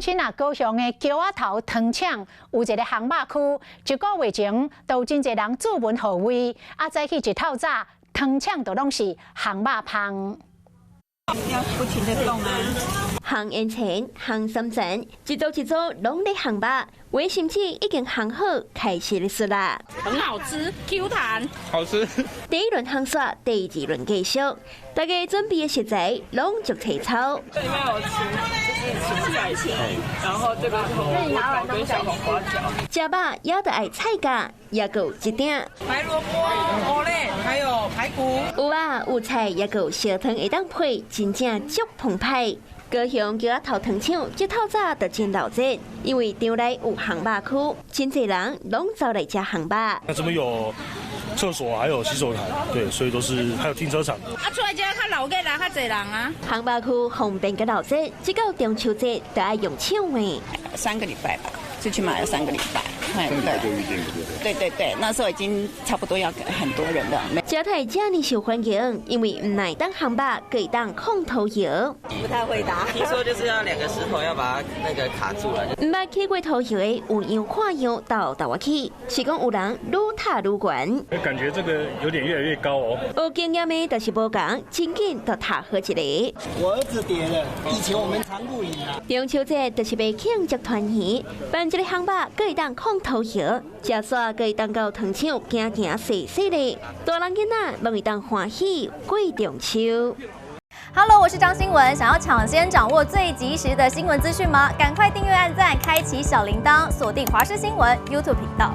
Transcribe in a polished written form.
新啊，高雄的桥仔头糖厂有一个烘肉区，1个月前都真侪人注文号位，早起一透早，糖厂都拢是烘肉香。要不停的动啊！烘烟前、烘三层，一组一组拢在烘肉，有的甚至已经烘好，开始咧说啦。很好吃 ，Q 弹，好吃。第一轮烘刷，第二轮继续，大家准备的食材拢足齐操。这里面有芹菜青，然后这个红萝卜跟小黄瓜条。食肉也得爱菜价，也有一点。白萝卜、蚵类，还有排骨。有啊，有菜也有小汤会当配，真正足澎湃。高雄桥仔头糖厂一透早就真闹热，因为场内有烘肉区，真侪人拢走来吃烘肉。那这边有厕所，还有洗手台，对，所以都是还有停车场。出来这较闹热啦，较侪人啊。烘肉区方便个闹热，只到中秋节就爱用抢的。3个礼拜吧，最起码要3个礼拜。很早就预定对不对？对，那时候已经差不多要很多人了。加泰这么受欢迎，因为唔乃当烘肉，可以当控头油。不太会答。听说就是要2个石头要把它那个卡住了。唔捌起过头油的，有样看样到我去，是讲有人愈踏愈悬。感觉这个有点越来越高哦。有经验的就是无讲，真紧就踏好一个。我儿子叠了，以前我们常露营啊。中秋节就是要庆祝团圆，办一个烘肉可以当控头油，食煞可以当到糖厂行行细细的，大人囡仔拢会当欢喜过中秋。Hello， 我是张新文。想要抢先掌握最及时的新闻资讯吗？赶快订阅、按赞、开启小铃铛，锁定华视新闻 YouTube 频道。